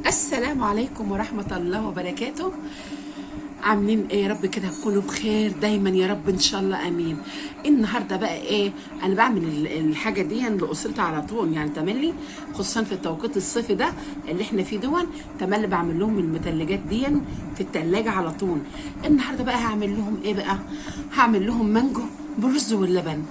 السلام عليكم ورحمة الله وبركاته. عاملين ايه؟ يا رب كده تكونوا بخير دايما يا رب ان شاء الله، امين. النهارده بقى ايه؟ انا بعمل الحاجه دي لاسرتي على طول، يعني تملي خصوصا في التوقيت الصيفي ده اللي احنا فيه دون، تملي بعمل لهم المثلجات دي في التلاجة على طول. النهارده بقى هعمل لهم ايه بقى؟ هعمل لهم مانجو بالرز واللبن،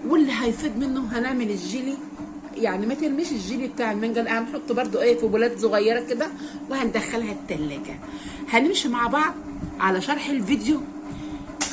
واللي هيفيد منه هنعمل الجيلي. يعني ما ترميش الجيلي بتاع المانجا، لا هنحطه برده ايه في بولات صغيره كده وهندخلها التلاجة. هنمشي مع بعض على شرح الفيديو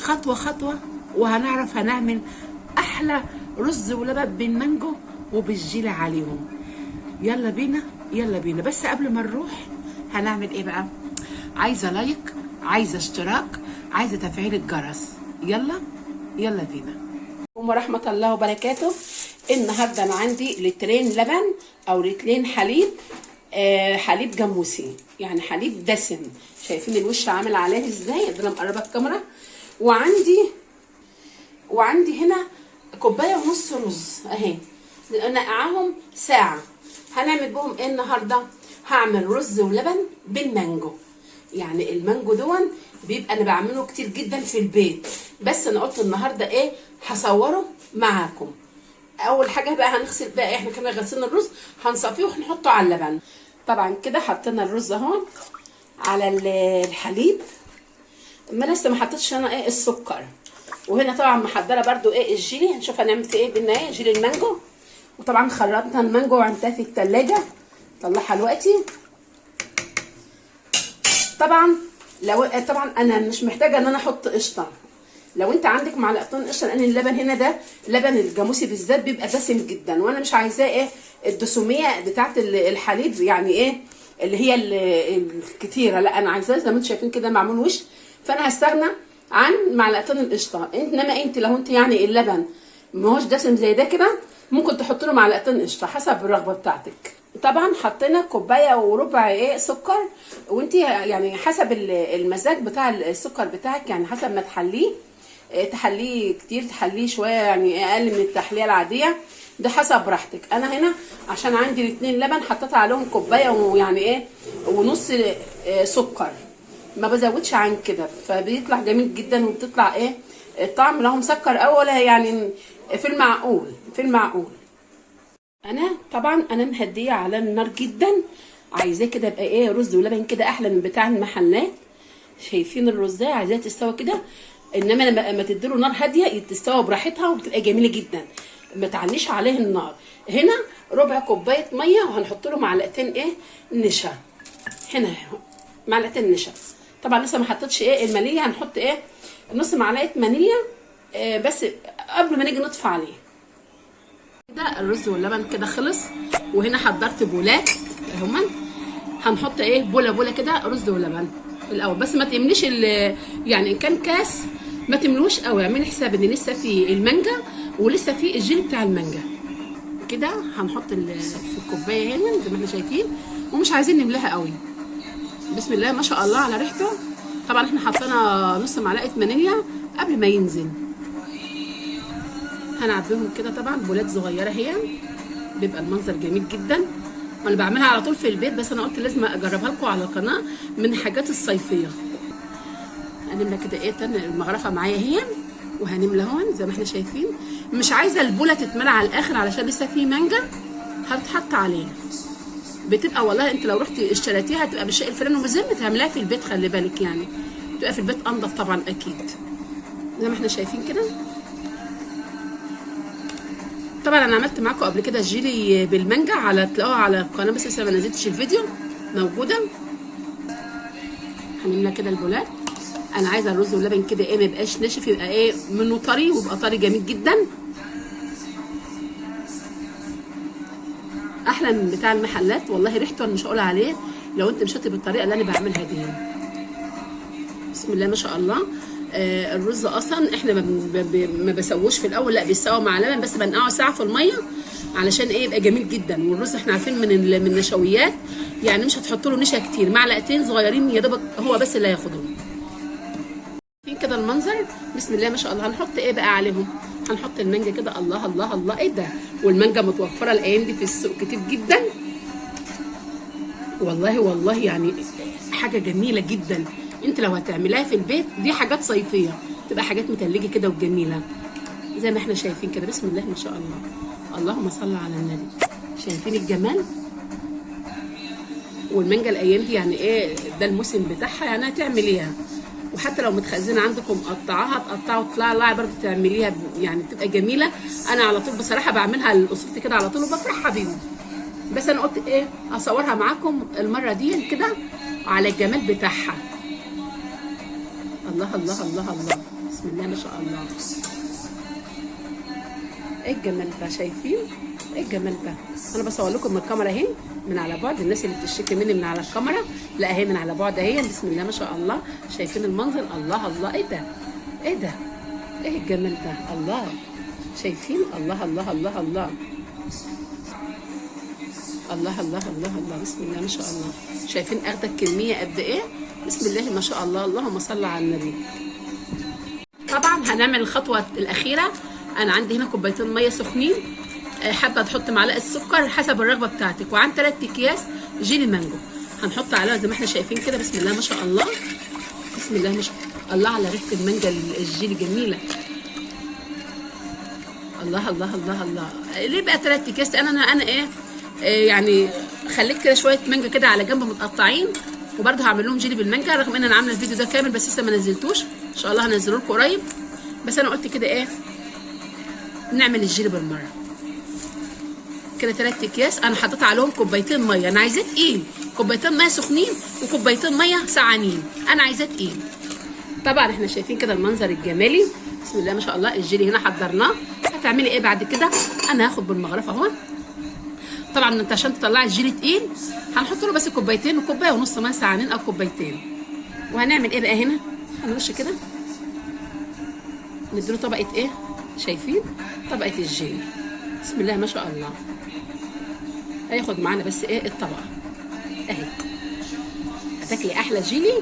خطوه خطوه، وهنعرف هنعمل احلى رز ولبن بالمانجو وبالجيلي عليهم. يلا بينا يلا بينا. بس قبل ما نروح هنعمل ايه بقى؟ عايزه لايك، عايزه اشتراك، عايزه تفعيل الجرس. يلا يلا بينا. ورحمة الله وبركاته. النهارده انا عندي لترين لبن او لترين حليب، حليب جاموسي، يعني حليب دسم. شايفين الوش عامل عليه ازاي؟ انا مقربه الكاميرا. وعندي هنا كوبايه ونص رز اهي، نقعهم ساعه. هنعمل بهم ايه النهارده؟ هعمل رز ولبن بالمانجو. يعني المانجو دون بيبقى انا بعمله كتير جدا في البيت، بس انا قلت النهارده ايه هصوره معاكم. اول حاجه بقى هنغسل بقى، احنا كنا غسلنا الرز هنصفيه وهنحطه على اللبن. طبعا كده حطينا الرز اهو على الحليب، ما لسه ما حطيتش انا ايه السكر. وهنا طبعا محضره برده ايه الجيلي، هنشوف هنعمل فيه ايه بالنهايه. جيلي المانجو، وطبعا خرطنا المانجو وعملتها في التلاجة، طلعها دلوقتي. طبعا طبعا انا مش محتاجه ان انا احط قشطه. لو انت عندك معلقتين قشطه، لان اللبن هنا ده لبن الجاموسي بالذات بيبقى دسم جدا، وانا مش عايزاه ايه الدسوميه بتاعت الحليب، يعني ايه اللي هي الكتيره، لا انا عايزاه زي ما انتم شايفين كده معمول وش. فانا هستغنى عن معلقتين القشطه. انما انت لو انت يعني اللبن ما هوش دسم زي ده كده، ممكن تحط له معلقتين قشطه حسب الرغبه بتاعتك. طبعا حطينا كوبايه وربع ايه سكر، وانت يعني حسب المزاج بتاع السكر بتاعك، يعني حسب ما تحليه كتير تحليه شويه، يعني اقل من التحليه العاديه، ده حسب راحتك. انا هنا عشان عندي الاثنين لبن حطيت عليهم كوبايه ويعني ايه ونص سكر، ما بزودش عن كده، فبيطلع جميل جدا وبتطلع ايه الطعم له مسكر اولا، يعني في المعقول في المعقول. انا طبعا انا مهديه على النار جدا، عايزاه كده يبقى ايه رز ولبن كده احلى من بتاع المحلات. شايفين الرزايه عايزاها تستوي كده، انما لما تديله نار هاديه تستوي براحتها وبتبقى جميله جدا، ما تعليش عليه النار. هنا ربع كوبايه ميه، وهنحط له معلقتين ايه نشا. هنا معلقتين نشا. طبعا لسه ما حطيتش ايه المانيليا، هنحط ايه نص معلقه مانيليا بس قبل ما نيجي نطفي عليه. كده الرز واللبن كده خلص، وهنا حضرت بولات هما، هنحط ايه بوله كده رز ولبن الاول. بس ما تمليش يعني ان كان كاس ما تملوش قوي، اعملي حساب ان لسه في المانجا ولسه في الجيل بتاع المانجا. كده هنحط في الكوبايه هنا زي ما احنا شايفين، ومش عايزين نملاها قوي. بسم الله ما شاء الله على ريحته. طبعا احنا حطينا نص معلقه فانيليا قبل ما ينزل. هنعبيهم كده طبعا بولات صغيره، هي بيبقى المنظر جميل جدا، وانا بعملها على طول في البيت، بس انا قلت لازم اجربها لكم على القناه من الحاجات الصيفيه. هنملى كده ايه تاني المغرفه معايا هي، وهنملى هون زي ما احنا شايفين. مش عايزه البوله تتملى على الاخر علشان لسه في مانجا هتتحط عليها، بتبقى والله انت لو رحتي اشتريتيها هتبقى بالشيء الفلاني، ومزين تعمليها في البيت خلي بالك، يعني تبقى في البيت انضف طبعا اكيد زي ما احنا شايفين كده. طبعا انا عملت معاكم قبل كده الجيلي بالمانجا، تلاقوها على القناه بس لسه ما نزلتش الفيديو، موجوده. هنملى كده البولات. انا عايزه الرز واللبن كده ايه ما يبقاش ناشف، يبقى ايه منه طري، ويبقى طري جميل جدا احلى من بتاع المحلات. والله ريحته انا مش هقول عليه لو انت مشيتي بالطريقه اللي انا بعملها دي. بسم الله ما شاء الله. الرز اصلا احنا ما بسووش في الاول، لا بيسوى مع لبن، بس بنقعه ساعه في الميه علشان ايه يبقى جميل جدا. والرز احنا عارفين من النشويات، يعني مش هتحط له نشا كتير، معلقتين صغيرين يا دوبك هو بس اللي هياخدهم. شايفين كده المنظر؟ بسم الله ما شاء الله. هنحط ايه بقى عليهم؟ هنحط المانجا كده. الله الله الله ايه ده! والمانجا متوفره الايام دي في السوق كتير جدا، والله والله يعني حاجه جميله جدا. انت لو هتعمليها في البيت دي حاجات صيفيه، تبقى حاجات متلجه كده وجميله زي ما احنا شايفين كده. بسم الله ما شاء الله، اللهم صل على النبي. شايفين الجمال؟ والمانجا الايام دي يعني ايه، ده الموسم بتاعها، يعني هتعمليها. وحتى لو متخزنه عندكم قطعها، تقطعها وتطلعها برضه تعمليها، يعني بتبقى جميله. انا على طول بصراحه بعملها لاسرتي كده على طول وبفرحها بيهم. بس انا قلت ايه اصورها معاكم المره دي كده على الجمال بتاعها. الله الله الله الله، بسم الله ما شاء الله. ايه الجمال ده؟ شايفين ايه الجمال ده؟ انا بصور لكم من الكاميرا اهي من على بعد، الناس اللي بتشتكي مني من على الكاميرا لا اهي من على بعد اهي. بسم الله ما شاء الله. شايفين المنظر؟ الله الله، ايه ده ايه ده ايه الجمال ده؟ الله، شايفين؟ الله الله الله الله الله الله الله الله، بسم الله ما شاء الله. شايفين اخده الكميه قد ايه؟ بسم الله ما شاء الله، اللهم صل على النبي. طبعا هنعمل الخطوه الاخيره. انا عندي هنا كوبايتين ميه سخنين، حابه تحط معلقه سكر حسب الرغبه بتاعتك، وعن 3 اكياس جيلي مانجو هنحط عليها زي ما احنا شايفين كده. بسم الله ما شاء الله، بسم الله ما شاء الله على ريحه المانجا الجيلي جميله. الله الله الله الله. ليه بقى 3 اكياس؟ انا ايه يعني خليت كده شويه مانجا كده على جنب متقطعين، وبرده هعمل لهم جيلي بالمانجا، رغم ان انا عامله الفيديو ده كامل بس لسه ما نزلتوش، ان شاء الله هنزله لكم قريب. بس انا قلت كده ايه نعمل الجيلي بالمره كده. 3 اكياس انا حطيت عليهم كوبايتين ميه، انا عايزاه تقيل، كوبايتين ميه سخنين وكوبايتين ميه سقعانين، انا عايزاه تقيل. طبعا احنا شايفين كده المنظر الجمالي. بسم الله ما شاء الله. الجيلي هنا حضرناه. هتعملي ايه بعد كده؟ انا هاخد بالمغرفه اهو. طبعا انت عشان تطلعي الجيلي تقيل هنحط له بس كوبايتين وكوبايه ونص ميه سقعانين او كوبايتين. وهنعمل ايه بقى هنا؟ هنرش كده، نديله طبقه ايه؟ شايفين؟ طبقه الجيلي. بسم الله ما شاء الله. هياخد معانا بس ايه الطبقه اهي. هتاكلي احلى جيلي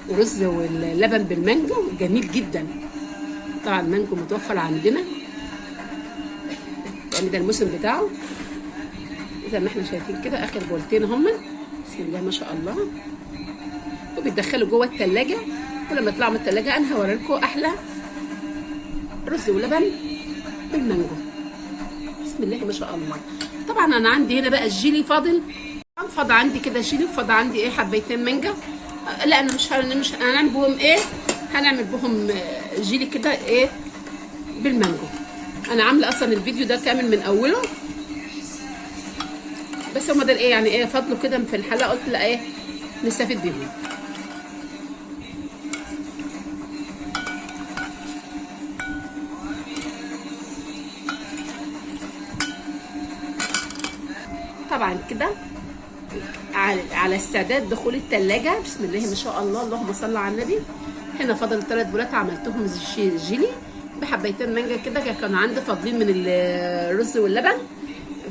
ورز واللبن بالمانجو جميل جدا. طبعا المانجو متوفر عندنا يعني ده الموسم بتاعه زي ما احنا شايفين كده. اخر بولتين هم، بسم الله ما شاء الله. وبيتدخلوا جوه التلاجة، ولما يطلعوا من التلاجة انا هوريلكم احلى رز ولبن بالمانجو. بسم الله ما شاء الله. طبعا انا عندي هنا بقى الجيلي فاضل عندي كده جيلي، فاضل عندي ايه حبيتين مانجا. لا انا مش هنعمل بهم ايه، هنعمل بهم جيلي كده ايه بالمانجو. انا عامله اصلا الفيديو ده كامل من اوله، بس هما ده ايه يعني ايه فضلوا كده في الحلقه، قلت لا ايه نستفيد بيهم. طبعا كده على استعداد دخول التلاجة. بسم الله ما شاء الله، اللهم صل على النبي. هنا فضل 3 بولات عملتهم جيلي بحبيتين مانجا كده، كانوا عندي فاضلين من الرز واللبن.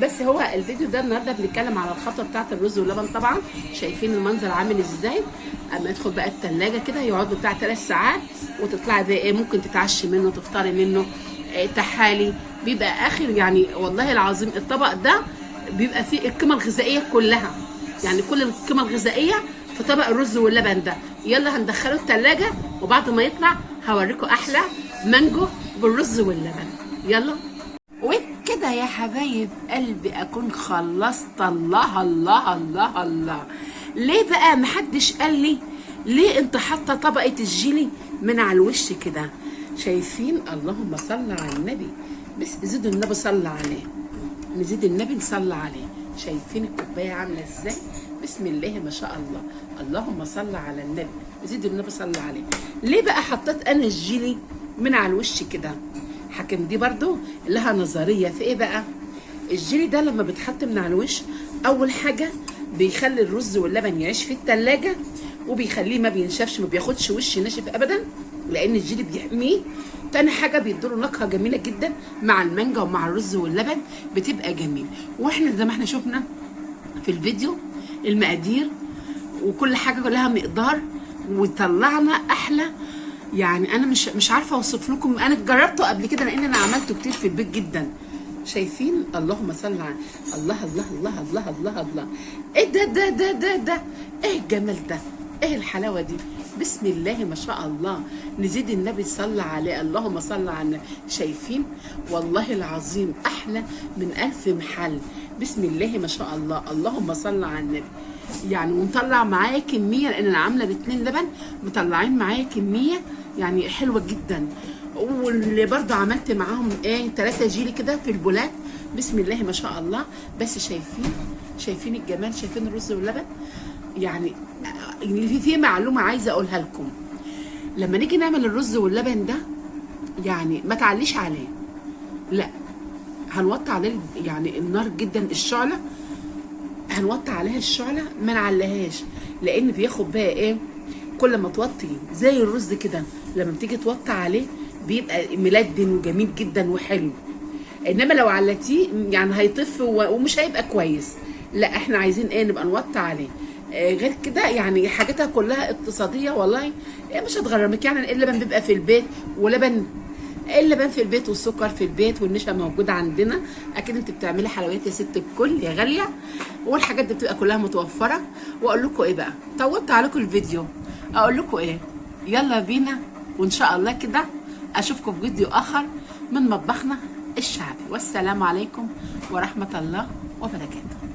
بس هو الفيديو ده النهارده بنتكلم على الخطوه بتاعه الرز واللبن. طبعا شايفين المنظر عامل ازاي. اما يدخل بقى التلاجة كده يقعدوا بتاع 3 ساعات، وتطلعي بقى ايه ممكن تتعشي منه، تفطري منه، تحالي. بيبقى اخر يعني والله العظيم الطبق ده بيبقى فيه القيمه الغذائيه كلها، يعني كل القيمه الغذائيه في طبق الرز واللبن ده. يلا هندخله التلاجة، وبعد ما يطلع هوريكم احلى مانجو بالرز واللبن. يلا. وكده يا حبايب قلبي اكون خلصت. الله الله الله الله. ليه بقى محدش قال لي ليه انت حاطه طبقه الجيلي من على الوش كده؟ شايفين؟ اللهم صل على النبي. بس زيدوا النبي صلى عليه، نزيد النبي نصلي عليه. شايفين الكوبايه عامله ازاي؟ بسم الله ما شاء الله، اللهم صل على النبي. زيدوا النبي صلى عليه. ليه بقى حطيت انا الجيلي من على الوش كده؟ حكم دي برضو لها نظريه في ايه بقى. الجيلي ده لما بيتحط من على الوش، اول حاجه بيخلي الرز واللبن يعيش في التلاجة، وبيخليه ما بينشفش، ما بياخدش وش ناشف ابدا، لان الجيلي بيحميه. تاني حاجه بيدوله نكهه جميله جدا مع المانجا ومع الرز واللبن، بتبقى جميل. واحنا زي ما احنا شفنا في الفيديو المقادير وكل حاجه لها مقدار، وطلعنا احلى. يعني انا مش عارفه اوصف لكم، انا جربته قبل كده لان انا عملته كتير في البيت جدا. شايفين؟ اللهم صل على الله الله الله الله الله الله. ايه ده ايه الجمال ده؟ ايه الحلاوه دي؟ بسم الله ما شاء الله. نزيد النبي صلى عليه، اللهم صل على النبي. شايفين؟ والله العظيم احلى من 1000 محل. بسم الله ما شاء الله، اللهم صل على النبي. يعني ونطلع معايا كميه، لان انا عامله باتنين لبن، مطلعين معايا كميه يعني حلوه جدا. واللي برضو عملت معاهم 3 جيلي كده في البولات. بسم الله ما شاء الله. بس شايفين الجمال؟ شايفين الرز واللبن؟ يعني في معلومه عايزه اقولها لكم. لما نيجي نعمل الرز واللبن ده، يعني ما تعليش عليه، لا، هنوطي عليه يعني النار جدا، الشعله هنوطي عليها الشعله، ما نعليهاش، لان بياخد بقى كل ما توطي زي الرز كده، لما بتيجي توطي عليه بيبقى ملدن وجميل جدا وحلو. انما لو علتيه يعني هيطف ومش هيبقى كويس. لا، احنا عايزين نبقى نوطي عليه. غير كده يعني حاجاتها كلها اقتصاديه والله، مش هتغرمك. يعني اللبن بيبقى في البيت، اللبن في البيت، والسكر في البيت، والنشا موجود عندنا. اكيد انت بتعملي حلويات يا ست الكل يا غاليه، والحاجات دي بتبقى كلها متوفره. واقول لكم ايه بقى، طولت عليكم الفيديو، اقول لكم ايه، يلا بينا، وان شاء الله كده اشوفكم في فيديو اخر من مطبخنا الشعبي. والسلام عليكم ورحمه الله وبركاته.